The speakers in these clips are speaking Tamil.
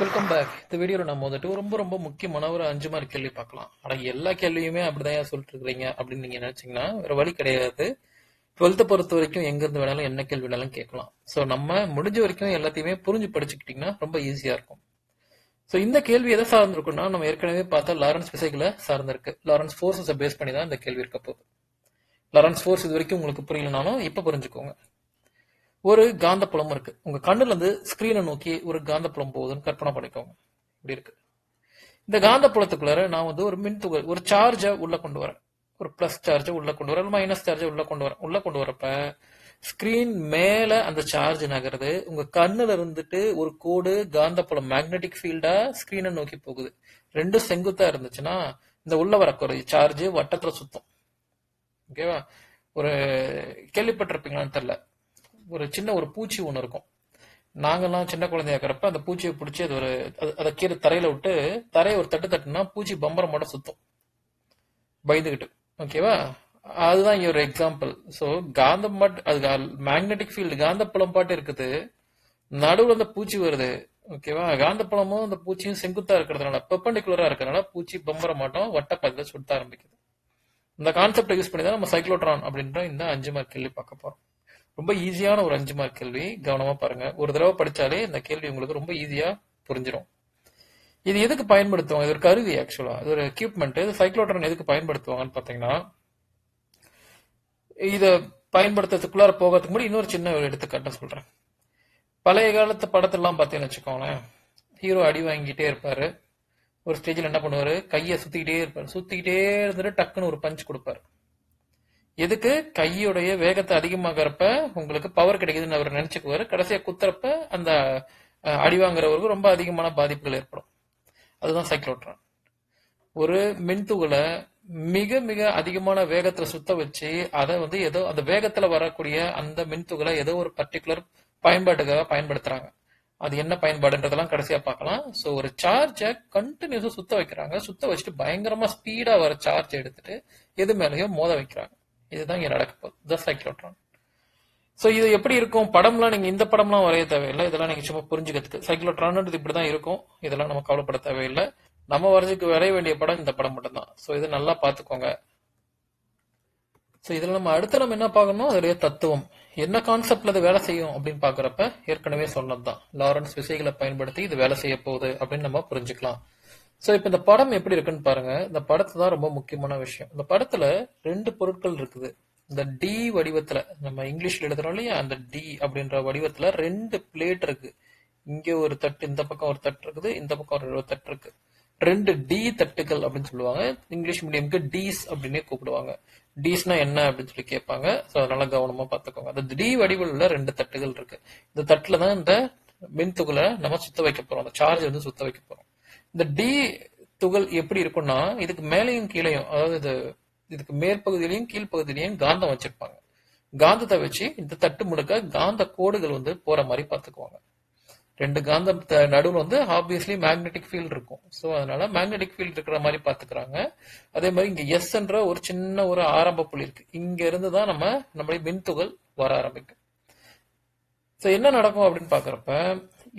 Welcome back. இந்த வீடியோல நம்ம வந்துட்டு ரொம்ப ரொம்ப முக்கியமான ஒரு 5 மார்க் கேள்வி பார்க்கலாம். ஆனா எல்லா கேள்வியுமே அப்படிதான் சொல்லிட்டு இருக்கீங்க அப்படின்னு நீங்க நினைச்சீங்கன்னா வேற வழி கிடையாது. 12th பொறுத்த வரைக்கும் எங்க இருந்து வேணாலும் என்ன கேள்வி வேணாலும் கேட்கலாம். ஸோ நம்ம முடிஞ்ச வரைக்கும் எல்லாத்தையுமே புரிஞ்சு படிச்சுக்கிட்டீங்கன்னா ரொம்ப ஈஸியா இருக்கும். ஸோ இந்த கேள்வி எதை சார்ந்திருக்குன்னா நம்ம ஏற்கனவே பார்த்தா லாரன்ஸ் விசைகளை சார்ந்திருக்கு. லாரன்ஸ் ஃபோர்ஸஸை பேஸ் பண்ணி தான் இந்த கேள்வி இருக்க போகுது. லாரன்ஸ் ஃபோர்ஸ் இது வரைக்கும் உங்களுக்கு புரியலனாலும் இப்ப புரிஞ்சுக்கோங்க. ஒரு காந்தப்புலம் இருக்கு. உங்க கண்ணுல இருந்து ஸ்கிரீனை நோக்கி ஒரு காந்தப்புலம் போகுதுன்னு கற்பனை பண்ணிக்கோங்க. இப்படி இருக்கு. இந்த காந்தப்புலத்துக்குள்ளார நான் வந்து ஒரு மின்துகள் ஒரு சார்ஜை உள்ள கொண்டு வரேன். ஒரு பிளஸ் சார்ஜை உள்ள கொண்டு வரேன், மைனஸ் சார்ஜை உள்ள கொண்டு வரேன். உள்ள கொண்டு வரப்ப ஸ்கிரீன் மேல அந்த சார்ஜ் நகருது. உங்க கண்ணுல இருந்துட்டு ஒரு கோடு காந்தப்புலம் மேக்னெட்டிக் ஃபீல்டா ஸ்கிரீனை நோக்கி போகுது. ரெண்டும் செங்குத்தா இருந்துச்சுன்னா இந்த உள்ள வரக்கூடிய சார்ஜ் வட்டத்துல சுத்தும். ஓகேவா? ஒரு கேள்விப்பட்டிருப்பீங்களான்னு தெரியல. ஒரு சின்ன ஒரு பூச்சி ஒன்று இருக்கும். நாங்கெல்லாம் சின்ன குழந்தையா இருக்கிறப்ப அந்த பூச்சியை பிடிச்சி அது ஒரு அதை கீழே தரையில விட்டு தரையை ஒரு தட்டு தட்டுனா பூச்சி பம்பரம் மட்டும் சுத்தும் பயந்துகிட்டு. ஓகேவா? அதுதான் இங்க ஒரு எக்ஸாம்பிள். ஸோ காந்தம் பாட்டு அது மேக்னெட்டிக் ஃபீல்டு காந்தப்புலம் பாட்டு இருக்குது, நடுவில் அந்த பூச்சி வருது. ஓகேவா? காந்தப்புலமும் அந்த பூச்சியும் செங்குத்தா இருக்கிறதுனால பெர்பெண்டிகுலரா இருக்கிறதுனால பூச்சி பம்பரம் மாட்டோம் வட்டப்பாதையில சுத்த ஆரம்பிக்குது. இந்த கான்செப்டை யூஸ் பண்ணி தான் நம்ம சைக்ளோட்ரான் அப்படின்ற இந்த 5 மார்க் கேள்வி பார்க்க போறோம். ரொம்ப ஈஸியான ஒரு 5 மார்க் கேள்வி. கவனமா பாருங்க. ஒரு தடவை படிச்சாலே இந்த கேள்வி உங்களுக்கு ரொம்ப ஈஸியா புரிஞ்சிடும். இது எதுக்கு பயன்படுத்துவாங்க? இது ஒரு கருவி, ஆக்சுவலா இது ஒரு எக்யூப்மெண்ட். இது சைக்ளோட்ரான் எதுக்கு பயன்படுத்துவாங்கன்னு பாத்தீங்கன்னா, இத பயன்படுத்துறதுக்குள்ளார போகிறதுக்கு முன்னாடி இன்னொரு சின்ன ஒரு எடுத்துக்காட்ட சொல்றேன். பழைய காலத்து படத்தெல்லாம் பார்த்தீங்கன்னு வச்சுக்கோங்களேன், ஹீரோ அடி வாங்கிட்டே இருப்பாரு. ஒரு ஸ்டேஜில் என்ன பண்ணுவாரு, கையை சுத்திக்கிட்டே இருப்பாரு. சுத்திக்கிட்டே இருந்துட்டு டக்குன்னு ஒரு பஞ்ச் கொடுப்பாரு. எதுக்கு? கையுடைய வேகத்தை அதிகமாகறப்ப உங்களுக்கு பவர் கிடைக்குதுன்னு அவர் நினைச்சுக்குவாரு. கடைசியா குத்துறப்ப அந்த அடி வாங்குறவருக்கு ரொம்ப அதிகமான பாதிப்புகள் ஏற்படும். அதுதான் சைக்ளோட்ரான். ஒரு மின்துகளை மிக மிக அதிகமான வேகத்துல சுத்த வச்சு அதை வந்து ஏதோ அந்த வேகத்துல வரக்கூடிய அந்த மின்துகளை ஏதோ ஒரு பர்டிகுலர் பயன்பாட்டுக்காக பயன்படுத்துறாங்க. அது என்ன பயன்பாடுன்றதெல்லாம் கடைசியா பார்க்கலாம். ஸோ ஒரு சார்ஜை கண்டினியூஸா சுத்த வைக்கிறாங்க. சுத்த வச்சுட்டு பயங்கரமா ஸ்பீடா வர சார்ஜ் எடுத்துட்டு எது மேலேயோ மோத வைக்கிறாங்க. இதுதான் இங்க நடக்க போகுது, சைக்ளோட்ரான். ஸோ இது எப்படி இருக்கும்? படம்லாம் நீங்க இந்த படம்லாம் வரைய தேவையில்லை. இதெல்லாம் நீங்க சும்மா புரிஞ்சுக்கிறதுக்கு. சைக்ளோட்ரான்ன்றது இப்படிதான் இருக்கும். இதெல்லாம் நம்ம கவலைப்பட தேவையில்லை. நம்ம வரைய வேண்டிய படம் இந்த படம் மட்டும்தான். ஸோ இது நல்லா பார்த்துக்கோங்க. ஸோ இதுல நம்ம அடுத்து நம்ம என்ன பார்க்கணும், அதோடைய தத்துவம் என்ன கான்செப்ட்ல அது வேலை செய்யும் அப்படின்னு பாக்குறப்ப ஏற்கனவே சொன்னதுதான், லாரன்ஸ் விசைகளை பயன்படுத்தி இது வேலை செய்ய போகுது அப்படின்னு நம்ம புரிஞ்சுக்கலாம். ஸோ இப்ப இந்த படம் எப்படி இருக்குன்னு பாருங்க. இந்த படத்து தான் ரொம்ப முக்கியமான விஷயம். இந்த படத்துல 2 பொருட்கள் இருக்குது. இந்த டி வடிவத்துல, நம்ம இங்கிலீஷ்ல எழுதுறோம் இல்லையா, அந்த டி அப்படின்ற வடிவத்துல 2 பிளேட் இருக்கு. இங்க ஒரு தட்டு, இந்த பக்கம் ஒரு தட்டு இருக்குது, இந்த பக்கம் ஒரு தட்டு இருக்கு. 2 டி தட்டுகள் அப்படின்னு சொல்லுவாங்க. இங்கிலீஷ் மீடியம்க்கு டீஸ் அப்படின்னே கூப்பிடுவாங்க. டீஸ்னா என்ன அப்படின்னு சொல்லி கேட்பாங்க. ஸோ அதனால கவனமா பார்த்துக்கோங்க. அந்த டி வடிவில் உள்ள 2 தட்டுகள் இருக்கு. இந்த தட்டுல தான் இந்த மின்துகளை நம்ம சுத்த வைக்க போறோம். அந்த சார்ஜ் வந்து சுத்த வைக்க போறோம். இந்த டி துகள் எப்படி இருக்கும்னா, இதுக்கு மேலையும் கீழையும், அதாவது இதுக்கு மேற்பகுதியிலையும் கீழ்ப்பகுதியிலையும் காந்தம் வச்சிருப்பாங்க. காந்தத்தை வச்சு இந்த தட்டு முழுக்க காந்த கோடுகள் வந்து போற மாதிரி பாத்துக்குவாங்க. 2 காந்தம் நடுவில் வந்து ஆப்வியஸ்லி மேக்னெட்டிக் ஃபீல்ட் இருக்கும். ஸோ அதனால மேக்னெட்டிக் ஃபீல்ட் இருக்கிற மாதிரி பாத்துக்கிறாங்க. அதே மாதிரி இங்க எஸ் என்ற ஒரு சின்ன ஒரு ஆரம்ப புள்ளி இருக்கு. இங்க இருந்து தான் நம்மளுடைய மின்துகள் வர ஆரம்பிக்கும். ஸோ என்ன நடக்கும் அப்படின்னு பாக்குறப்ப,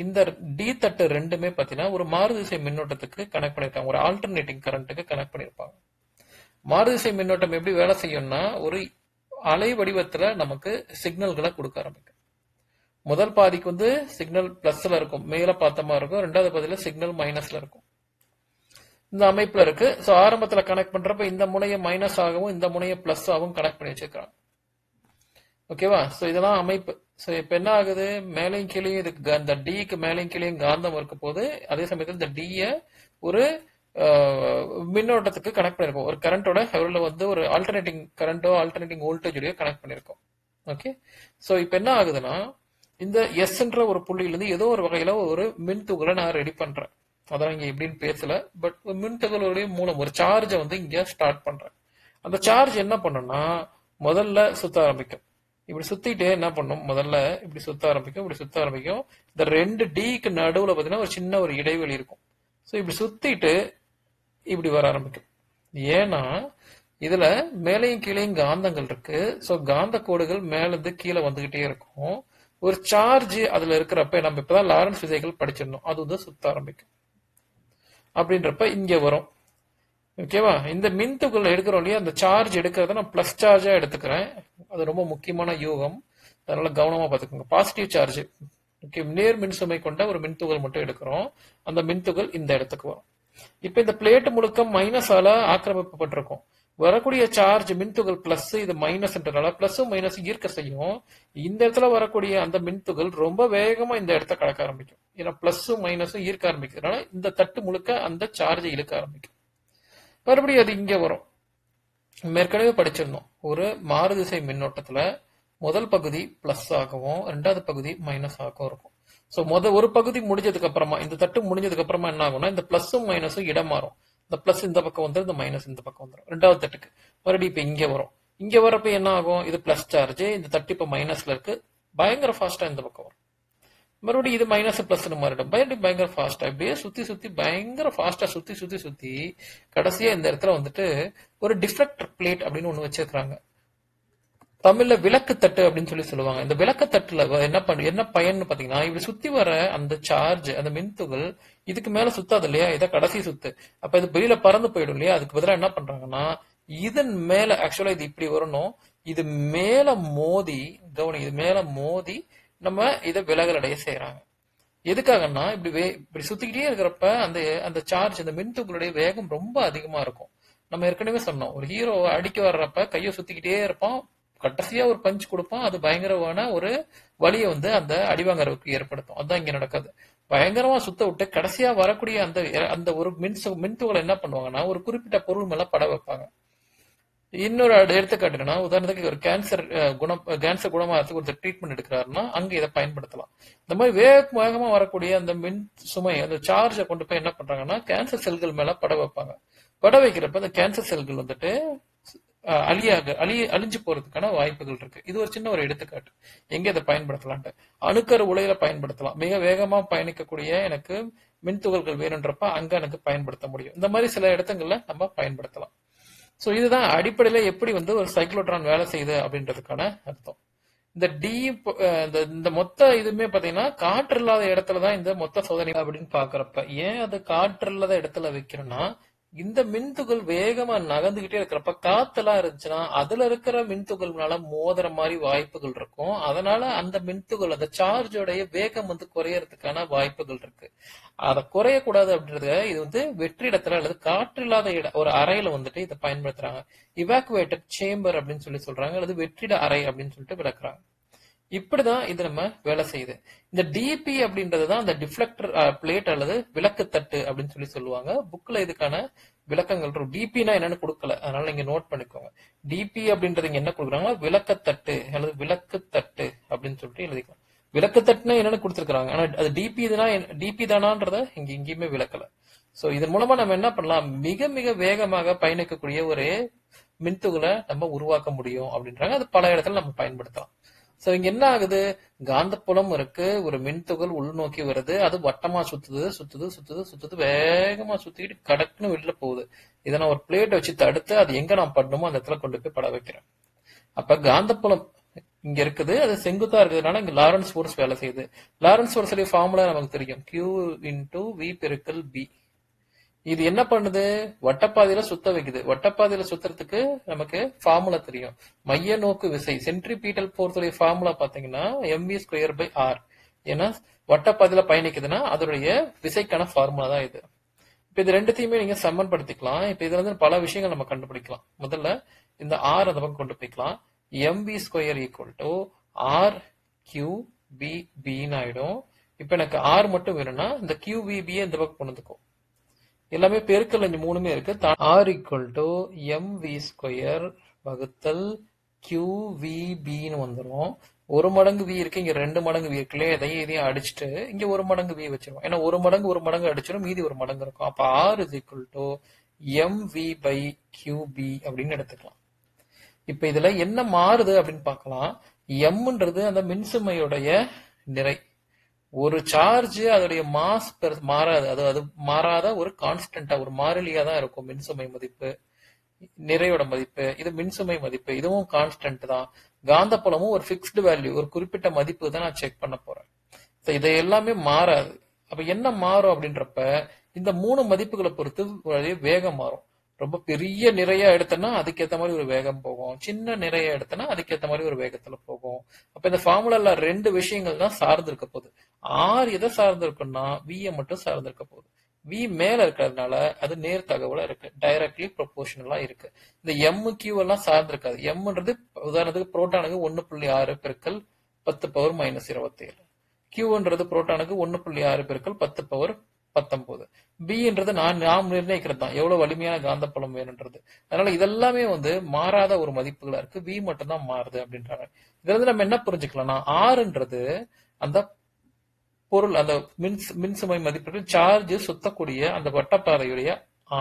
இந்த டி தட்டு ரெண்டுமே பாத்தீங்கன்னா ஒரு மாறுதிசை மின்னோட்டத்துக்கு கனெக்ட் பண்ணிருக்காங்க. ஒரு ஆல்டர்னேட்டிங் கரண்ட்டுக்கு கனெக்ட் பண்ணிருப்பாங்க. மாறுதிசை மின்னோட்டம் எப்படி வேலை செய்யும்னா, ஒரு அலை வடிவத்துல நமக்கு சிக்னல்களை கொடுக்க ஆரம்பிக்கும். முதல் பாதிக்கு வந்து சிக்னல் பிளஸ்ல இருக்கும், மேல பார்த்த மாதிரி இருக்கும். 2வது பாதியில சிக்னல் மைனஸ்ல இருக்கும். இந்த அமைப்புல இருக்கு. ஸோ ஆரம்பத்துல கனெக்ட் பண்றப்ப இந்த முனைய மைனஸ் ஆகவும் இந்த முனைய பிளஸ் ஆகவும் கனெக்ட் பண்ணி வச்சிருக்காங்க. ஓகேவா? ஸோ இதெல்லாம் அமைப்பு. ஸோ இப்ப என்ன ஆகுது, மேலையும் கீழையும் இதுக்கு இந்த டிக்கு மேலையும் கீழையும் காந்தம் இருக்க போது, அதே சமயத்தில் இந்த டிய ஒரு மின்னோட்டத்துக்கு கனெக்ட் பண்ணிருக்கோம். ஒரு கரண்டோட வந்து ஒரு ஆல்டர்னேட்டிங் கரண்டோ ஆல்டர்னேட்டிங் வோல்டேஜோடய கனெக்ட் பண்ணிருக்கோம். ஓகே. ஸோ இப்ப என்ன ஆகுதுன்னா, இந்த எஸ்ன்ற ஒரு புள்ளியிலிருந்து ஏதோ ஒரு வகையில ஒரு மின்துகளை நான் ரெடி பண்றேன். அதான் இங்க எப்படின்னு பேசல, பட் மின்துகளுடைய மூலம் ஒரு சார்ஜை வந்து இங்க ஸ்டார்ட் பண்றேன். அந்த சார்ஜ் என்ன பண்ணும்னா, முதல்ல சுத்த ஆரம்பிக்கும். இப்படி சுத்திட்டு என்ன பண்ணும், முதல்ல இப்படி சுத்த ஆரம்பிக்கும், இப்படி சுத்த ஆரம்பிக்கும். இந்த 2 டிக்கு நடுவுல பாத்தீங்கன்னா ஒரு சின்ன ஒரு இடைவெளி இருக்கும். ஸோ இப்படி சுத்திட்டு இப்படி வர ஆரம்பிக்கும். ஏன்னா இதுல மேலையும் கீழையும் காந்தங்கள் இருக்கு. ஸோ காந்த கோடுகள் மேல இருந்து கீழே வந்துகிட்டே இருக்கும். ஒரு சார்ஜ் அதுல இருக்கிறப்ப நம்ம இப்பதான் லாரன்ஸ் விசைகள் படிச்சிடணும், அது வந்து சுத்த ஆரம்பிக்கும். அப்படின்றப்ப இங்க வரும். ஓகேவா? இந்த மின்துகள் எடுக்கிறோம் இல்லையா, அந்த சார்ஜ் எடுக்கிறத நான் பிளஸ் சார்ஜா எடுத்துக்கிறேன். அது ரொம்ப முக்கியமான யூகம், அதனால கவனமா பார்த்துக்கோங்க. பாசிட்டிவ் சார்ஜ், ஓகே, நேர் மின்சுமை கொண்ட ஒரு மின்துகள் மட்டும் எடுக்கிறோம். அந்த மின்துகள் இந்த இடத்துக்கு வரும். இப்ப இந்த பிளேட் முழுக்க மைனஸால ஆக்கிரமிக்கப்பட்டிருக்கும். வரக்கூடிய சார்ஜ் மின்துகள் பிளஸ், இது மைனஸ்ன்றனால பிளஸும் மைனஸ் ஈர்க்க செய்யும். இந்த இடத்துல வரக்கூடிய அந்த மின்துகள் ரொம்ப வேகமா இந்த இடத்த கடக்க ஆரம்பிக்கும். ஏன்னா பிளஸும் மைனஸும் ஈர்க்க ஆரம்பிக்கிறதுனால இந்த தட்டு முழுக்க அந்த சார்ஜை இழுக்க ஆரம்பிக்கும். மறுபடியும் அது இங்க வரும். ஏற்கனவே படிச்சிருந்தோம், ஒரு மாறுதிசை மின்னோட்டத்துல முதல் பகுதி பிளஸ் ஆகவும் ரெண்டாவது பகுதி மைனஸ் ஆகவும் இருக்கும். சோ ஒரு பகுதி முடிஞ்சதுக்கு அப்புறமா, இந்த தட்டு முடிஞ்சதுக்கு அப்புறமா என்ன ஆகும்னா, இந்த பிளஸும் மைனஸும் இடம் மாறும். இந்த பிளஸ் இந்த பக்கம் வந்துடும், இந்த மைனஸ் இந்த பக்கம் வந்துடும். ரெண்டாவது தட்டுக்கு மறுபடியும் இப்ப இங்க வரும். இங்க வரப்ப என்ன ஆகும், இது பிளஸ் சார்ஜ், இந்த தட்டு இப்ப மைனஸ்ல இருக்கு, பயங்கர ஃபாஸ்டா இந்த பக்கம் வரும். மறுபடியும் இது மைனஸ் பிளஸ் மாறிடும், பயங்கர ஃபாஸ்டா இப்படியே சுத்தி சுத்தி பயங்கர ஃபாஸ்டா சுத்தி சுத்தி சுத்தி கடைசியா இந்த இடத்துல வந்துட்டு ஒரு டிஃப்ளெக்டர் பிளேட் அப்படின்னு ஒண்ணு வச்சிருக்காங்க. தமிழ்ல விளக்கு தட்டு அப்படின்னு சொல்லுவாங்க. இந்த விளக்கு தட்டுல என்ன பயன்னு பாத்தீங்கன்னா, இப்படி சுத்தி வர அந்த சார்ஜ், அந்த மின்துகள் இதுக்கு மேல சுத்தாது இல்லையா, இதை கடைசி சுத்து. அப்ப இது வெளியில பறந்து போயிடும் இல்லையா, அதுக்கு பதிலா என்ன பண்றாங்கன்னா, இதன் மேல ஆக்சுவலா இது இப்படி வரணும், இது மேல மோதி, கவனி, இது மேல மோதி நம்ம இதை விலகல் அடைய செய்யறாங்க. எதுக்காகன்னா, இப்படி சுத்திக்கிட்டே இருக்கிறப்ப அந்த சார்ஜ், அந்த மின்துகளுடைய வேகம் ரொம்ப அதிகமா இருக்கும். நம்ம ஏற்கனவே சொன்னோம், ஒரு ஹீரோ அடிக்க வர்றப்ப கையை சுத்திக்கிட்டே இருப்பான், கடைசியா ஒரு பஞ்ச் கொடுப்பான், அது பயங்கரமான ஒரு வலியை வந்து அந்த அடிவாங்கறவுக்கு ஏற்படுத்தும். அதுதான் இங்க நடக்குது. பயங்கரமா சுத்த விட்டு கடைசியா வரக்கூடிய அந்த ஒரு மின்துகளை என்ன பண்ணுவாங்கன்னா, ஒரு குறிப்பிட்ட பொருள் மேல பட வைப்பாங்க. இன்னொரு எடுத்துக்காட்டுனா, உதாரணத்துக்கு ஒரு கேன்சர் குணமாகிறதுக்கு ஒரு ட்ரீட்மெண்ட் எடுக்கிறாருன்னா அங்க இதை பயன்படுத்தலாம். இந்த மாதிரி வேகமா வரக்கூடிய அந்த மின் சுமை, அந்த சார்ஜை கொண்டு போய் என்ன பண்றாங்கன்னா, கேன்சர் செல்கள் மேல பட வைப்பாங்க. பட வைக்கிறப்ப அந்த கேன்சர் செல்கள் வந்துட்டு அழிஞ்சு போறதுக்கான வாய்ப்புகள் இருக்கு. இது ஒரு சின்ன ஒரு எடுத்துக்காட்டு, எங்க இதை பயன்படுத்தலான்ட்டு. அணுக்கரு உலையில பயன்படுத்தலாம். மிக வேகமா பயணிக்கக்கூடிய எனக்கு மின்துகள்கள் வேணுன்றப்ப அங்க எனக்கு பயன்படுத்த முடியும். இந்த மாதிரி சில இடத்துங்கள்ல நம்ம பயன்படுத்தலாம். சோ இதுதான் அடிப்படையில எப்படி வந்து ஒரு சைக்ளோட்ரான் வேலை செய்யுது அப்படின்றதுக்கான அர்த்தம். இந்த இந்த மொத்த இதுமே பாத்தீங்கன்னா காற்று இல்லாத இடத்துலதான் இந்த மொத்த சோதனை அப்படின்னு பாக்குறப்ப, ஏன் அது காற்று இல்லாத இடத்துல வைக்கிறோம்னா, இந்த மின்துகள் வேகமா நகர்ந்துகிட்டே இருக்கிறப்ப காத்தெல்லாம் இருந்துச்சுன்னா அதுல இருக்கிற மின்துகள்னால மோதுற மாதிரி வாய்ப்புகள் இருக்கும். அதனால அந்த மின்துகள், அந்த சார்ஜோடைய வேகம் வந்து குறையறதுக்கான வாய்ப்புகள் இருக்கு. அதை குறையக்கூடாது அப்படின்றது இது வந்து வெற்றிடத்துல அல்லது காற்று இல்லாத ஒரு அறையில வந்துட்டு இதை பயன்படுத்துறாங்க. இவாக்குவேட்டட் சேம்பர் அப்படின்னு சொல்றாங்க, அல்லது வெற்றிட அறை அப்படின்னு சொல்லிட்டு விளக்குறாங்க. இப்படிதான் இது நம்ம வேலை செய்யுது. இந்த டிபி அப்படின்றதுதான் அந்த டிஃப்ளெக்டர் பிளேட் அல்லது விளக்கு தட்டு அப்படின்னு சொல்லுவாங்க. புக்ல இதுக்கான விளக்கங்கள் டிபினா என்னன்னு கொடுக்கல, அதனால நீங்க நோட் பண்ணிக்கோங்க. டிபி அப்படின்றது இங்க என்ன கொடுக்குறாங்கன்னா, விளக்கத்தட்டு அல்லது விளக்கு தட்டு அப்படின்னு சொல்லிட்டு எழுதிக்கலாம். விளக்கு தட்டுனா என்னன்னு கொடுத்துருக்காங்க, ஆனா அது டிபி தானான்றத எங்கேயுமே விளக்கல. சோ இதன் மூலமா நம்ம என்ன பண்ணலாம், மிக மிக வேகமாக பயணிக்கக்கூடிய ஒரு மின்துகளை நம்ம உருவாக்க முடியும் அப்படின்றாங்க. அது பல இடத்துல நம்ம பயன்படுத்தலாம். சோ இங்க என்ன ஆகுது, காந்தப்புலம் இருக்கு, ஒரு மின்துகள் உள்நோக்கி வருது, அது வட்டமா சுத்துது, வேகமா சுத்திட்டு கடக்குன்னு வெளில போகுது. இதை நான் ஒரு பிளேட் வச்சு தடுத்து அது எங்க நான் படணுமோ அந்த இடத்துல கொண்டு போய் பட வைக்கிறேன். அப்ப காந்தப்புலம் இங்க இருக்குது, அது செங்குத்தா இருக்கிறதுனால இங்க லாரன்ஸ் ஃபோர்ஸ் வேலை செய்யுது. லாரன்ஸ் ஃபோர்ஸ் ஃபார்முலா நமக்கு தெரியும், Q × V/B. இது என்ன பண்ணுது, வட்டப்பாதையில சுத்த வைக்குது. வட்டப்பாதையில சுத்துறதுக்கு நமக்கு ஃபார்முலா தெரியும், மைய நோக்கு விசை, சென்ட்ரிபீட்டல் ஃபோர்ஸுடைய ஃபார்முலா பாத்தீங்கன்னா mv²/r. ஏன்னா வட்டப்பாதையில பயணிக்குதுன்னா அதோடைய விசைக்கான ஃபார்முலா தான் இது. இப்ப இது ரெண்டுத்தையுமே நீங்க சமன்படுத்திக்கலாம். இப்ப இதுல இருந்து பல விஷயங்கள் நம்ம கண்டுபிடிக்கலாம். முதல்ல இந்த r அந்த பக்கம் கொண்டு போய்க்கலாம். mv² = r⁴ ஆயிடும். இப்ப எனக்கு r மட்டும் வேணும்னா இந்த QVB இந்த பக்கம் கொண்டு வந்துக்கும். எல்லாமே பெருக்கல், இங்க மூணுமே இருக்கு. r = mv² / QVB வந்துடும். ஒரு மடங்கு v இருக்கு, இங்க 2 மடங்கு v இருக்குல்ல, இதையும் அடிச்சுட்டு இங்க ஒரு மடங்கு v வச்சிருவோம். ஏன்னா ஒரு மடங்கு அடிச்சிடும், மீதி ஒரு மடங்கு இருக்கும். அப்ப r = mv/QB அப்படின்னு எடுத்துக்கலாம். இப்ப இதுல என்ன மாறுது அப்படின்னு பார்க்கலாம். mன்றது அந்த மின்சுமையுடைய நிறை. ஒரு சார்ஜ் அதோடைய மாஸ் மாறாது, அது மாறாத ஒரு கான்ஸ்டன்டா, ஒரு மாறிலியா தான் இருக்கும். மின்சுமை மதிப்பு, நிறையோட மதிப்பு, இது மின்சுமை மதிப்பு, இதுவும் கான்ஸ்டன்ட் தான். காந்தப்புலமும் ஒரு ஃபிக்ஸ்டு வேல்யூ, ஒரு குறிப்பிட்ட மதிப்பு தான் நான் செக் பண்ண போறேன். இதை எல்லாமே மாறாது. அப்ப என்ன மாறும் அப்படின்றப்ப இந்த 3 மதிப்புகளை பொறுத்து வேகம் மாறும். ரொம்ப பெரிய நிறைய எடுத்தனா அதுக்கேற்ற மாதிரி ஒரு வேகம் போகும், சின்ன நிறைய எடுத்தனா அதுக்கேற்ற மாதிரி ஒரு வேகத்துல போகும். அப்ப இந்த ஃபார்முலால 2 விஷயங்கள் தான் சார்ந்து இருக்க போகுது. ஆர் எதை சார்ந்து இருக்குன்னா வியை மட்டும் சார்ந்து இருக்க போகுது. வி மேல இருக்கிறதுனால அது நேர் தகவலா இருக்கு, டைரக்ட்லி ப்ரொபோர்ஷனலா இருக்கு. இந்த எம் கியூ எல்லாம் சார்ந்து இருக்காது. எம்ன்றது உதாரணத்துக்கு புரோட்டானுக்கு 1.6 பெருக்கல் 10 பவர் -27. கியூன்றது புரோட்டானுக்கு 1.6 பெருக்கல் 10 பவர் 19. பின்றது நாம் நிர்ணயிக்கிறது தான் எவ்வளவு வலிமையான காந்தப்புலம் வேணும்ன்றது. அதனால இதெல்லாமே மாறாத ஒரு மதிப்புகளா இருக்கு, வி மட்டும் தான் மாறுது அப்படின்றாங்க. இதுல இருந்து நம்ம என்ன புரிஞ்சுக்கலாம்னா ஆறுன்றது அந்த பொருள், அந்த மின்சுமை மதிப்பீடு சார்ஜ் சுத்தக்கூடிய அந்த வட்டப்பாதையுடைய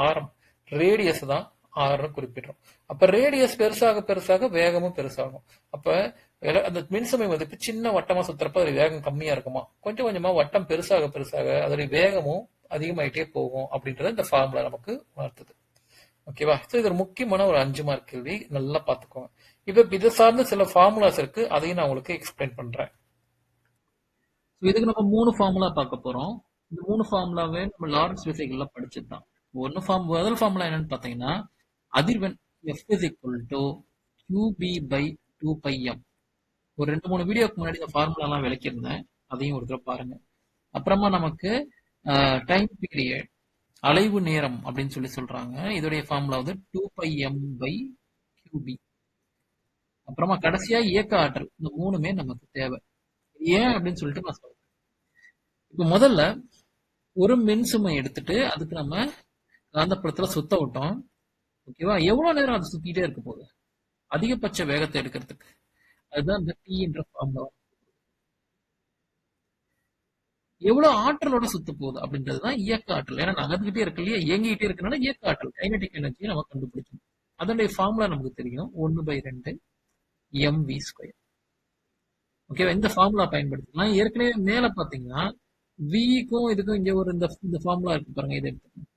ஆரம், ரேடியஸ் தான் ஆறுன்னு குறிப்பிடுறோம். அப்ப ரேடியஸ் பெருசாக பெருசாக வேகமும் பெருசாகும். அப்ப அந்த மின்சுமை மதிப்பு சின்ன வட்டமா சுத்துறப்ப அதோட வேகம் கம்மியா இருக்குமா, கொஞ்சம் கொஞ்சமா வட்டம் பெருசாக பெருசாக அதோடைய வேகமும் அதிகமாயிட்டே போகும் அப்படின்றத இந்த ஃபார்முலா நமக்கு உணர்த்துது. ஓகேவா? இது ஒரு முக்கியமான ஒரு 5 மார்க் கேள்வி, நல்லா பாத்துக்கோங்க. இப்ப இதை சார்ந்த சில ஃபார்முலாஸ் இருக்கு, அதையும் நான் உங்களுக்கு எக்ஸ்பிளைன் பண்றேன். இதுக்கு நம்ம 3 ஃபார்முலா பார்க்க போறோம். இந்த 3 ஃபார்முலாவே நம்ம லாரன்ஸ் விசைகள்ல படிச்சுதான். முதல் ஃபார்முலா என்னன்னு பாத்தீங்கன்னா அதிர்வெண் F is equal to QB by 2πm. ஒரு 2-3 வீடியோக்கு முன்னாடி இந்த ஃபார்முலா எல்லாம் விளக்கியிருந்தேன், அதையும் ஒரு தடவை பாருங்க. அப்புறமா நமக்கு டைம் பீரியட், அலைவு நேரம் அப்படின்னு சொல்றாங்க. இதோடைய ஃபார்முலா 2πm by QB. அப்புறமா கடைசியா இயக்க ஆற்றல். இந்த 3மே நமக்கு தேவை. ஏன் அப்படின்னு சொல்லிட்டு நான் சொல்றேன். இப்ப முதல்ல ஒரு மின்சுமை எடுத்துட்டு அதுக்கு நம்ம காந்தப்புலத்துல சுத்த விட்டோம். ஓகேவா? எவ்வளவு நேரம் அது சுத்திட்டே இருக்க போகுது? அதிகபட்ச வேகத்தை எடுக்கிறதுக்கு. அதுதான் இந்த T என்ற ஃபார்முலா. எவ்வளவு ஆற்றலோட சுத்த போகுது அப்படின்றதுதான் இயக்க ஆற்றல். ஏன்னா நகர்ந்துகிட்டே இருக்கு இல்லையா, இயங்கிட்டே இருக்கனால இயக்க ஆற்றல், கைனடிக் எனர்ஜியை நம்ம கண்டுபிடிக்கணும். அதனுடைய ஃபார்முலா நமக்கு தெரியும், 1/2 mv². ஓகேவா? இந்த ஃபார்முலா பயன்படுத்திக்கலாம். ஏற்கனவே மேல பாத்தீங்கன்னா விக்கும் இதுக்கும் இங்க ஒரு இந்த ஃபார்முலா இருக்கு பாருங்க, இதை எடுத்துக்கணும்.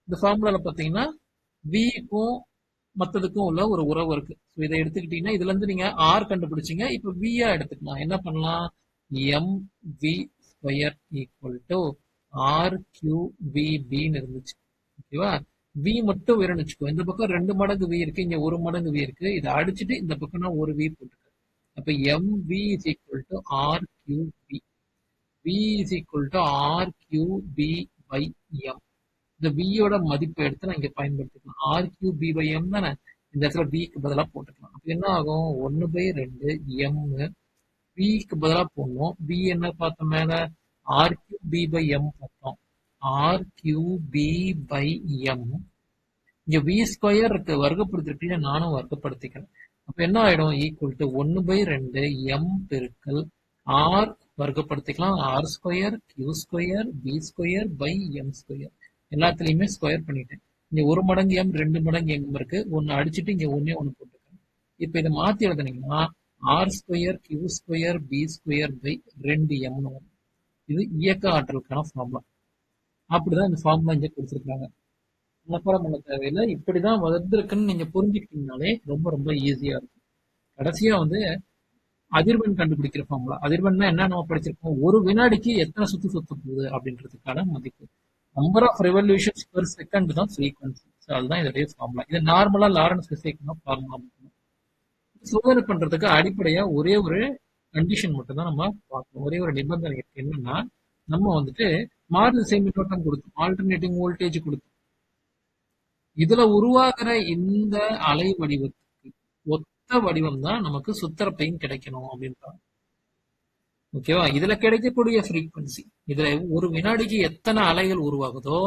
இந்த ஃபார்முலால பாத்தீங்கன்னா விக்கும் மத்ததுக்கும் உள்ள ஒரு உறவு இருக்கு. இதை எடுத்துக்கிட்டீங்கன்னா இதுல இருந்து நீங்க ஆர் கண்டுபிடிச்சீங்க, இப்ப வியா எடுத்துக்கலாம். என்ன பண்ணலாம்? mv² = rqvb இருந்துச்சு. ஓகேவா? வி மட்டும் வேணும்னு வச்சுக்கோ. இந்த பக்கம் 2 மடங்கு வி இருக்கு, இங்க 1 மடங்கு வி இருக்கு. இதை அடிச்சுட்டு இந்த பக்கம் நான் ஒரு வி போட்டுருக்கேன். அப்ப mv = rqb. v = rqb/m. இந்த வியோட மதிப்பை எடுத்து நான் இங்க பயன்படுத்திக்கலாம். rqb/m தானே, இந்த இடத்துல விக்கு பதிலா போட்டுக்கலாம். அப்ப என்ன ஆகும்? 1/2 m. விக்கு பதிலா போடணும். வி என்ன பார்த்தோம் மேல? rqb/m பார்த்தோம். rqb/m. இங்க v² இருக்கு, வர்க்கப்படுத்திருக்கீங்க, நானும் வர்க்கப்படுத்திக்கிறேன். அப்ப என்ன ஆயிடும்? = 1/2 m பெருக்கல் r வர்க்கப்படுத்திக்கலாம், r², q², b²/m². எல்லாத்துலயுமே ஸ்கொயர் பண்ணிட்டேன். இங்க 1 மடங்கு m, 2 மடங்கு m இருக்கு. ஒன்னு அடிச்சுட்டு இங்க ஒன்னே ஒண்ணு போட்டுருக்கேன். இப்ப இதை மாத்தி எழுதுனீங்கன்னா r², q², b²/2m. இது இயக்க ஆற்றலுக்கான ஃபார்முலா. அப்படிதான் இந்த ஃபார்முலா இங்க கொடுத்துருக்காங்க. மனப்பாடம் பண்ண தேவையில்லை, இப்படிதான் வந்திருக்குன்னு நீங்க புரிஞ்சுக்கிட்டீங்கனாலே ரொம்ப ரொம்ப ஈஸியா இருக்கும். கடைசியா அதிர்வெண் கண்டுபிடிக்கிற ஃபார்முலா. அதிர்வெண்னா என்ன நம்ம படிச்சிருக்கோம்? ஒரு வினாடிக்கு எத்தனை சுத்து போகுது அப்படின்றதுக்கான மதிப்பு. Number of revolutions per second தான் ஃப்ரீக்வன்சி. அதுதான் இதோடைய ஃபார்முலா. இது நார்மலா லாரன்ஸ் விசைக்கான ஃபார்முலா. சோதனை பண்றதுக்கு அடிப்படையா ஒரே ஒரு கண்டிஷன் மட்டும் தான் நம்ம பார்க்கணும். ஒரே ஒரு நிபந்தனை இருக்கு. என்னன்னா, நம்ம மாறு திசை மின்னோட்டம் கொடுத்தோம், ஆல்டர்னேட்டிங் வோல்டேஜ் கொடுத்தோம். இதுல உருவாகிற இந்த அலை வடிவத்துக்கு ஒத்த வடிவம் தான் நமக்கு சுத்தரப்பையும் கிடைக்கணும் அப்படின்றாங்க. ஓகேவா? இதுல கிடைக்கக்கூடிய ஃப்ரீக்வன்சி, இதுல ஒரு வினாடிக்கு எத்தனை அலைகள் உருவாகுதோ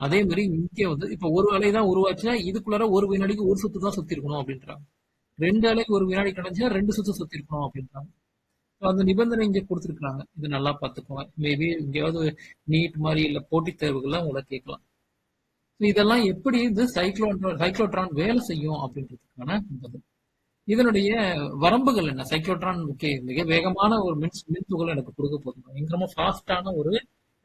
அதே மாதிரி இங்கே இப்ப ஒரு அலை தான் உருவாச்சுன்னா இதுக்குள்ளார ஒரு வினாடிக்கு ஒரு சுத்து தான் சுத்தி இருக்கணும் அப்படின்றாங்க. 2 அலை ஒரு வினாடி கிடைச்சுன்னா 2 சுத்து சுத்தி இருக்கணும் அப்படின்றாங்க. அந்த நிபந்தனை இங்க கொடுத்துருக்காங்க. இது நல்லா பாத்துக்கோங்க. மேபி எங்கேயாவது நீட் மாதிரி இல்ல போட்டித் தேர்வுகள்லாம் உங்களை கேட்கலாம். இதெல்லாம் எப்படி இது சைக்ளோட்ரான் வேலை செய்யும் அப்படின்றதுக்கான பதில். இதனுடைய வரம்புகள் என்ன? சைக்ளோட்ரான் மிக வேகமான ஒரு மின் துகள் எனக்கு கொடுக்க போகுது, பயங்கரமா ஃபாஸ்டான ஒரு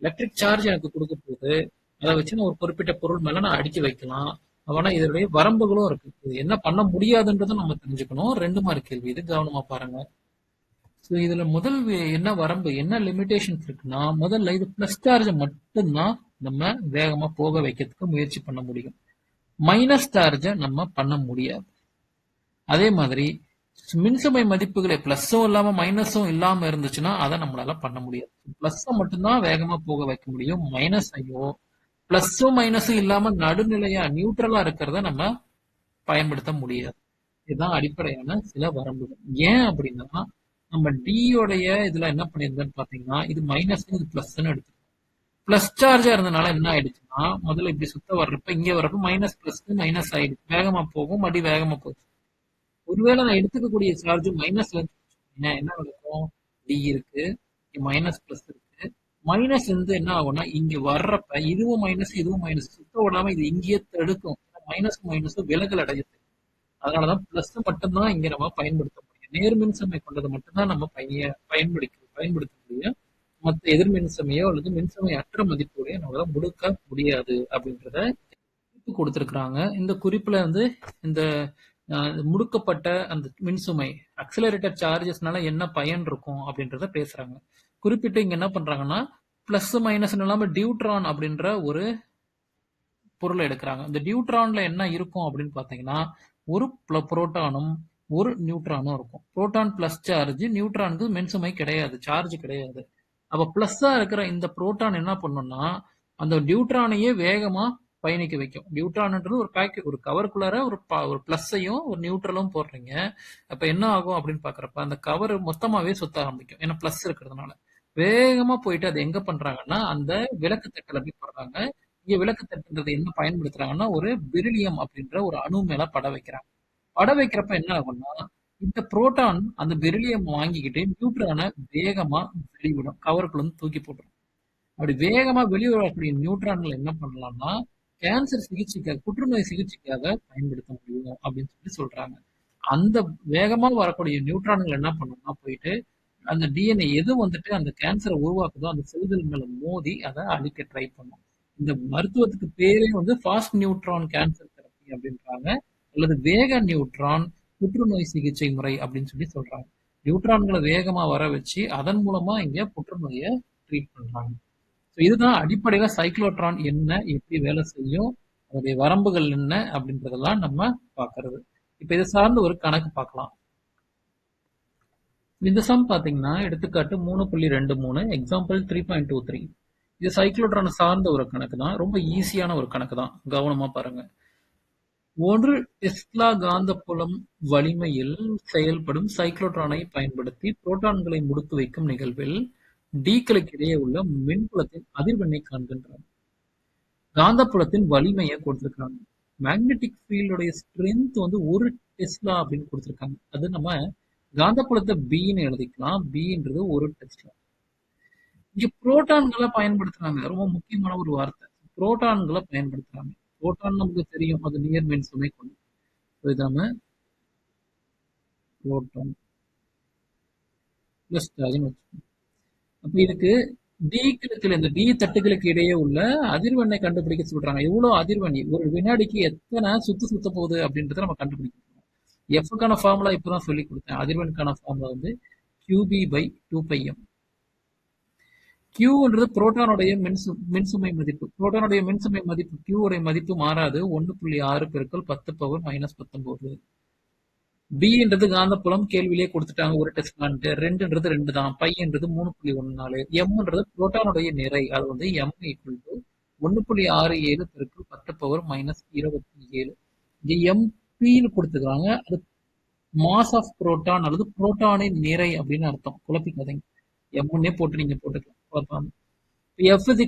எலக்ட்ரிக் சார்ஜ் எனக்கு கொடுக்க போகுது. அதை வச்சு நான் ஒரு குறிப்பிட்ட பொருள் மேல நான் அடுக்கி வைக்கலாம். ஆனா இதனுடைய வரம்புகளும் இருக்கு. இது என்ன பண்ண முடியாதுன்றதை நம்ம தெரிஞ்சுக்கணும். 2 மார்க் கேள்வி இது, கவனமா பாருங்க. ஸோ இதுல முதல் என்ன வரம்பு, என்ன லிமிடேஷன்ஸ் இருக்குன்னா, முதல்ல இது பிளஸ் சார்ஜ் மட்டும்தான் நம்ம வேகமா போக வைக்கிறதுக்கு முயற்சி பண்ண முடியும். மைனஸ் சார்ஜை நம்ம பண்ண முடியாது. அதே மாதிரி மின்சுமை மதிப்புகளை பிளஸும் இல்லாம மைனஸும் இல்லாம இருந்துச்சுன்னா அதை நம்மளால பண்ண முடியாது. பிளஸ் மட்டும்தான் வேகமா போக வைக்க முடியும். மைனஸையோ பிளஸும் மைனஸும் இல்லாம நடுநிலையா நியூட்ரலா இருக்கிறத நம்ம பயன்படுத்த முடியாது. இதுதான் அடிப்படையான சில வரம்புகள். ஏன் அப்படின்னா நம்ம டியோடைய இதுல என்ன பண்ணிருந்தோம்னு பாத்தீங்கன்னா, இது மைனஸ் இது பிளஸ்ன்னு எடுத்து பிளஸ் சார்ஜா இருந்தனால என்ன ஆயிடுச்சுன்னா, முதல்ல இப்படி சுத்த வர்றப்ப இங்க வர்றப்ப மைனஸ் பிளஸ் மைனஸ் ஆயிடுச்சு. வேகமா போகும், மறுபடி வேகமா போச்சு. ஒருவேளை நான் எடுத்துக்கக்கூடிய சார்ஜ் மைனஸ்ல என்ன நடக்கும், டி இருக்கு, மைனஸ் பிளஸ் இருக்கு. மைனஸ் வந்து என்ன ஆகும்னா இங்க வர்றப்ப இதுவும் மைனஸ் சுத்த விடாம இது இங்கேயே தடுக்கும். மைனஸ் விலகல் அடையுது. அதனாலதான் பிளஸ் மட்டும்தான் இங்க நம்ம பயன்படுத்த முடியும். நேர்மின்சுமை கொண்டது மட்டும்தான் நம்ம பயன்படுத்த முடியும். மற்ற எதிர்மின்சுமையோ அல்லது மின்சுமை அற்ற மதிப்புகளையோ நம்மளால முடுக்க முடியாது அப்படின்றத கொடுத்திருக்கிறாங்க. இந்த குறிப்புல வந்து இந்த முடுக்கப்பட்ட அந்த மின்சுமை அக்சலரேட்டட் சார்ஜஸ்னால என்ன பயன் இருக்கும் அப்படின்றத பேசுறாங்க. குறிப்பிட்டு இங்க என்ன பண்றாங்கன்னா, பிளஸ் மைனஸ் இல்லாம டியூட்ரான் அப்படின்ற ஒரு பொருளை எடுக்கிறாங்க. இந்த டியூட்ரான்ல என்ன இருக்கும் அப்படின்னு பாத்தீங்கன்னா, ஒரு புரோட்டானும் ஒரு நியூட்ரானும் இருக்கும். புரோட்டான் பிளஸ் சார்ஜ், நியூட்ரானுக்கு மின்சுமை கிடையாது, சார்ஜ் கிடையாது. அப்ப பிளஸ்ஸா இருக்கிற இந்த புரோட்டான் என்ன பண்ணும்னா அந்த டியூட்ரானையே வேகமா பயணிக்க வைக்கும். நியூட்ரான்ன்றது ஒரு கவருக்குள்ளார ஒரு பிளஸ்ஸையும் ஒரு நியூட்ரலும் போடுறீங்க. அப்ப என்ன ஆகும் அப்படின்னு பாக்குறப்ப அந்த கவர் மொத்தமாவே சுத்த ஆரம்பிக்கும். ஏன்னா பிளஸ் இருக்கிறதுனால வேகமா போயிட்டு அது எங்க பண்றாங்கன்னா அந்த விளக்கு தட்டுல போய் போடுறாங்க. இங்க விளக்கு தட்டுன்றது என்ன பயன்படுத்துறாங்கன்னா ஒரு பெரிலியம் அப்படின்ற ஒரு அணு மேல பட வைக்கிறாங்க. பட வைக்கிறப்ப என்ன ஆகும்னா இந்த புரோட்டான் அந்த பெரிலியம் வாங்கிக்கிட்டு நியூட்ரானை வேகமா வெளிவிடும், கவருக்குள்ள இருந்து தூக்கி போட்டுரும். அப்படி வேகமா வெளிவரக்கூடிய நியூட்ரான்கள் என்ன பண்ணலாம்னா கேன்சர் சிகிச்சைக்காக, புற்றுநோய் சிகிச்சைக்காக பயன்படுத்த முடியும் அப்படின்னு சொல்லி சொல்றாங்க. அந்த வேகமா வரக்கூடிய நியூட்ரான்கள் என்ன பண்ணணும்னா போயிட்டு அந்த டிஎன்ஏ எது வந்துட்டு அந்த கேன்சரை உருவாக்குதோ அந்த செல்கள் மேல மோதி அதை அழிக்க ட்ரை பண்ணும். இந்த மருத்துவத்துக்கு பேரே வந்து ஃபாஸ்ட் நியூட்ரான் கேன்சர் தெரப்பி அப்படின்றாங்க, அல்லது வேக நியூட்ரான் புற்றுநோய் சிகிச்சை முறை அப்படின்னு சொல்லி சொல்றாங்க. நியூட்ரான்களை வேகமா வர வச்சு அதன் மூலமா இங்க புற்றுநோயை ட்ரீட் பண்றாங்க. இதுதான் அடிப்படையில சைக்ளோட்ரான் என்ன, எப்படி வேலை செய்யும், அதோடைய வரம்புகள் என்ன அப்படின்றதெல்லாம் நம்ம பாக்குறது. இப்ப இதை சார்ந்து ஒரு கணக்கு பார்க்கலாம். இந்த சம் பாத்தீங்கன்னா எடுத்துக்காட்டு 3.23 எக்ஸாம்பிள் 3.23. இது சைக்ளோட்ரான் சார்ந்த ஒரு கணக்கு தான், ரொம்ப ஈஸியான ஒரு கணக்கு தான், கவனமா பாருங்க. ஒரு டெஸ்லா காந்தப்புலம் வலிமையில் செயல்படும் சைக்ளோட்ரானை பயன்படுத்தி புரோட்டான்களை முடுக்கு வைக்கும் நிகழ்வில் டீக்களுக்கு இடையே உள்ள மின்புலத்தின் அதிர்வெண்ணை காண்கின்றாங்க. காந்தப்புலத்தின் வலிமையை கொடுத்திருக்காங்க. மேக்னெட்டிக் ஃபீல்டோடைய ஸ்ட்ரென்த் வந்து ஒரு டெஸ்லா அப்படின்னு கொடுத்திருக்காங்க. அது நம்ம காந்தப்புலத்தை பின்னு எழுதிக்கலாம். பின்றது ஒரு டெஸ்லா. இங்க புரோட்டான்களை பயன்படுத்துறாங்க. ரொம்ப முக்கியமான ஒரு வார்த்தை, புரோட்டான்களை பயன்படுத்துறாங்க. புரோட்டான் நமக்கு தெரியும், அது நியர் மின்சுமை கொண்டு. நம்ம புரோட்டான் பிளஸ் சார்ஜ்னு வச்சுக்கோங்க. அப்ப இதுக்கு இந்த டி தட்டுகளுக்கு இடையே உள்ள அதிர்வெண்ணை கண்டுபிடிக்க சொல்றாங்க. எவ்வளவு அதிர்வெண், ஒரு வினாடிக்கு எத்தனை சுத்த போகுது அப்படின்றத நம்ம கண்டுபிடிக்கணும். எஃப்க்கான ஃபார்முலா இப்பதான் சொல்லி கொடுத்தேன். அதிர்வெண்ணுக்கான ஃபார்முலா வந்து QB/2πm. Qன்றது புரோட்டானுடைய மின்சுமை மதிப்பு. புரோட்டானுடைய மின்சுமை மதிப்பு Q உடைய மதிப்பு மாறாது, 1.6 × 10⁻−19. பின்றது காந்தப்புலம், கேள்வியிலே கொடுத்துட்டாங்க ஒரு டெஸ்லான்ட்டு. 2ன்றது 2 தான், பைன்றது 3.14, எம்ன்றது புரோட்டானுடைய நிறை, அது வந்து m = 1.67 × 10⁻−27. இங்க எம்பின்னு கொடுத்துருக்காங்க, அது மாஸ் ஆஃப் புரோட்டான் அல்லது புரோட்டானின் நிறை அப்படின்னு அர்த்தம். குழப்பிக்காதீங்க, எம்னே போட்டு நீங்க போட்டுக்கலாம். F =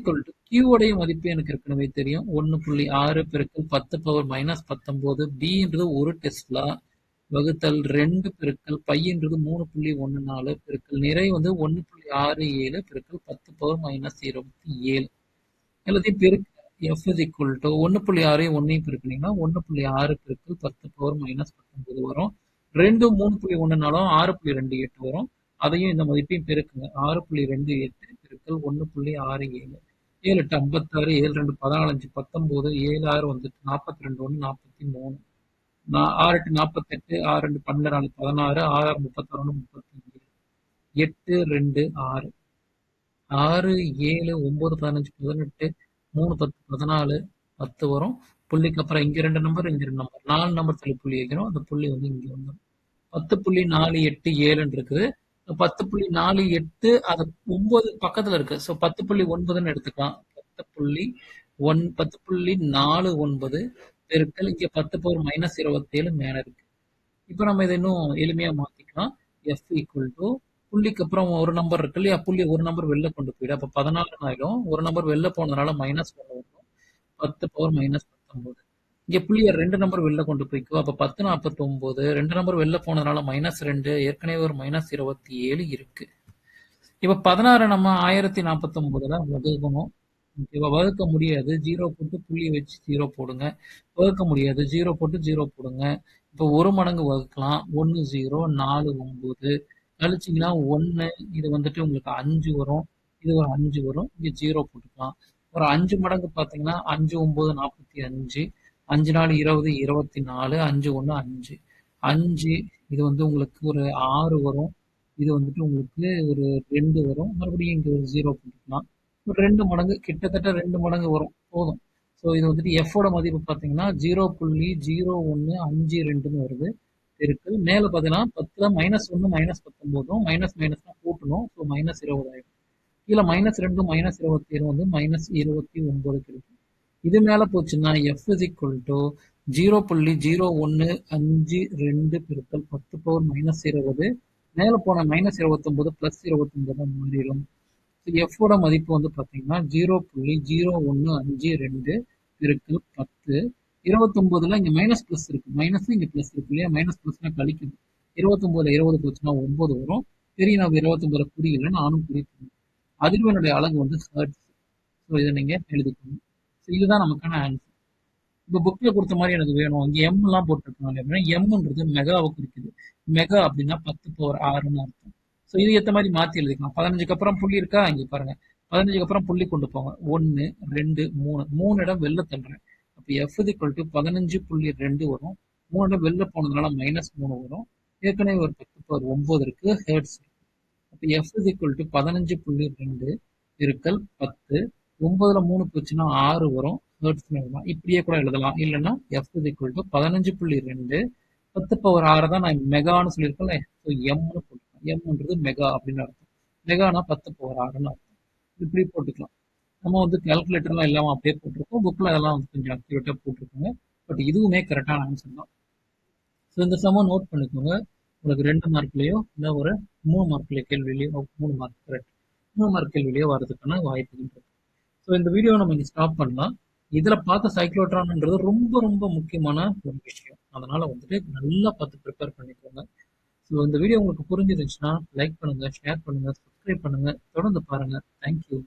Q உடைய மதிப்பு எனக்கு ஏற்கனவே தெரியும், 1.6 × 10⁻−19. B ஒரு டெஸ்லா வகுத்தல் 2 பெருக்கல் பைன்றது 3.14 பெருக்கல் நிறை வந்து 1.67 × 10⁻−27. எல்லாத்தையும் பெருக்கு. F = 1.6 1 பெருக்கினீங்கன்னா 1.6 × 10⁻−19 வரும். 2 3.14 6.28 வரும். அதையும் இந்த மதிப்பையும் பெருக்குங்க. 6.28 பெருக்கல் 1.67. 7 8 56, 7 2 14 19, 7 6 வந்துட்டு 42 1 43, 6 8 48, 6 2 12 4 16, 6 6 31 37, 8 2 6, 6 7 9 15 18, 3 10 14, 10 வரும். புள்ளிக்கு அப்புறம் இங்க 2 நம்பர், இங்க 2 நம்பர். 4 நம்பர் தள்ளி புள்ளி வைக்கணும். அந்த புள்ளி வந்து இங்க வந்துடும். 10.48 இருக்குது. 10.48 அது 9 பக்கத்துல இருக்கு. ஸோ 10.9ன்னு எடுத்துக்கலாம். 10.49 பெருக்கல் இங்க 10 பவர் மைனஸ் 27 மேல இருக்கு. இப்போ நம்ம இதை இன்னும் எளிமையா மாத்திக்கலாம். எஃப் ஈக்குவல் டு புள்ளிக்கு அப்புறம் ஒரு நம்பர் இருக்கு இல்லையா, புள்ளி ஒரு நம்பர் வெளில கொண்டு போயிடு. அப்ப 16 ஆயிடும். ஒரு நம்பர் வெளில போனதுனால -1 வரும். 10 பவர் -19. இங்க புள்ளிய 2 நம்பர் வெளில கொண்டு போய்க்கோ. அப்ப 10 49, 2 நம்பர் வெளில போனதுனால -2, ஏற்கனவே ஒரு -27 இருக்கு. இப்ப 16 நம்ம 1049ல வகுக்கணும். ஓகேவா? வகுக்க முடியாது. 0 போட்டு புள்ளிய வச்சு 0 போடுங்க. வகுக்க முடியாது. 0 போட்டு 0 போடுங்க. இப்போ ஒரு மடங்கு வகுக்கலாம். 1 0 4 9 கழிச்சிங்கன்னா 1, இது வந்துட்டு உங்களுக்கு 5 வரும். இது ஒரு 5 வரும். இங்க 0 போட்டுக்கலாம். ஒரு 5 மடங்கு பார்த்தீங்கன்னா 5 9 45, 5 4 20 24, 5 1 5, 5 இது வந்து உங்களுக்கு ஒரு 6 வரும். இது வந்துட்டு உங்களுக்கு ஒரு 2 வரும். மறுபடியும் இங்க ஒரு 0 போட்டுக்கலாம். ஒரு 2 மடங்கு, கிட்டத்தட்ட 2 மடங்கு வரும். போதும். ஸோ இது வந்துட்டு எஃபோட மதிப்பு பார்த்தீங்கன்னா 0.0152ன்னு வருது. பெருக்கல் மேல பார்த்தீங்கன்னா 10ல -1 -19, மைனஸ் மைனஸ்னா கூட்டணும். ஸோ -20 ஆயிடும். கீழே -2 -27 வந்து -29 கிடைக்கும். இது மேல போச்சுன்னா f is equal to 0.0152 பெருக்கல் 10 பவர் -20, மேல போன -29 +29 மாறிடும். f ஓட மதிப்பு வந்து பாத்தீங்கன்னா 0.0152 பெருக்கல் 10. 29ல இங்க மைனஸ் பிளஸ் இருக்கு. மைனஸ் இங்க பிளஸ் இருக்கு இல்லையா? மைனஸ் பிளஸ்னா கழிக்கணும். 29ல 20 போச்சுன்னா 9 வரும். பெரிய நான் 29ல குறியில நானும் குறிப்பேன். அதிர்வெண்ணுடைய அலகு வந்து ஹெர்ட்ஸ். ஸோ இதை நீங்க எழுதிக்கணும். ஸோ இதுதான் நமக்கான ஆன்சர். இப்போ புக்ல கொடுத்த மாதிரி எனக்கு வேணும். இங்க எம் எல்லாம் போட்டிருக்காங்க அப்படின்னா எம்ன்றது மெகாவை குறிக்குது. மெகா அப்படின்னா 10 பவர் 6ன்னு அர்த்தம். ஸோ இது ஏற்ற மாதிரி மாத்தி எழுதிக்கலாம். 15க்கு அப்புறம் புள்ளி இருக்கா? இங்க பாருங்க. 15க்கு அப்புறம் புள்ளி கொண்டு போங்க. 1 2 3, 3 இடம் வெளில தள்ளுறேன். அப்போ எஃப் இஸ் ஈக்குவல் டு 15.2 வரும். 3 இடம் வெளில போனதுனால -3 வரும். ஏற்கனவே ஒரு 10 பவர் 9 இருக்கு. ஹெர்ட்ஸ். அப்போ எஃப் இஸ் ஈக்குவல் டு 15.2 பெருக்கல் 10. 9ல 3 போச்சுன்னா 6 வரும். ஹெர்ட்ஸ் எழுதலாம். இப்படியே கூட எழுதலாம். இல்லைன்னா F is equal to 15.2 10 power 6 தான் நான் மெகான்னு சொல்லியிருக்கேன்ல. ஸோ எம்னு போட்டுக்கலாம். எம்ன்றது மெகா அப்படின்னு அர்த்தம். மெகானா 10 பவர் 6ன்னு அர்த்தம். இப்படி போட்டுக்கலாம். நம்ம வந்து கால்குலேட்டர்லாம் இல்லாமல் அப்படியே போட்டிருக்கோம். புக்கில் அதெல்லாம் வந்து கொஞ்சம் அக்யூரேட்டாக போட்டிருக்காங்க. பட் இதுவுமே கரெக்டான ஆன்சர் தான். ஸோ இந்த சமம் நோட் பண்ணிக்கோங்க. உங்களுக்கு 2 மார்க்லேயோ இல்லை ஒரு 3 மார்க்லேயோ கேள்வியிலையோ 3 மார்க் கரெக்ட் 3 மார்க் கேள்வியிலையோ வரதுக்கான வாய்ப்புகள் இருக்கு. ஸோ இந்த வீடியோ நம்ம இங்கே ஸ்டாப் பண்ணலாம். இதுல பார்த்த சைக்ளோட்ரான்ன்றது ரொம்ப ரொம்ப முக்கியமான ஒரு விஷயம். அதனால வந்துட்டு நல்லா பார்த்து ப்ரிப்பேர் பண்ணிக்கோங்க. ஸோ இந்த வீடியோ உங்களுக்கு புரிஞ்சிருந்துச்சுன்னா லைக் பண்ணுங்க, ஷேர் பண்ணுங்க, சப்ஸ்கிரைப் பண்ணுங்க, தொடர்ந்து பாருங்க. தேங்க்யூ.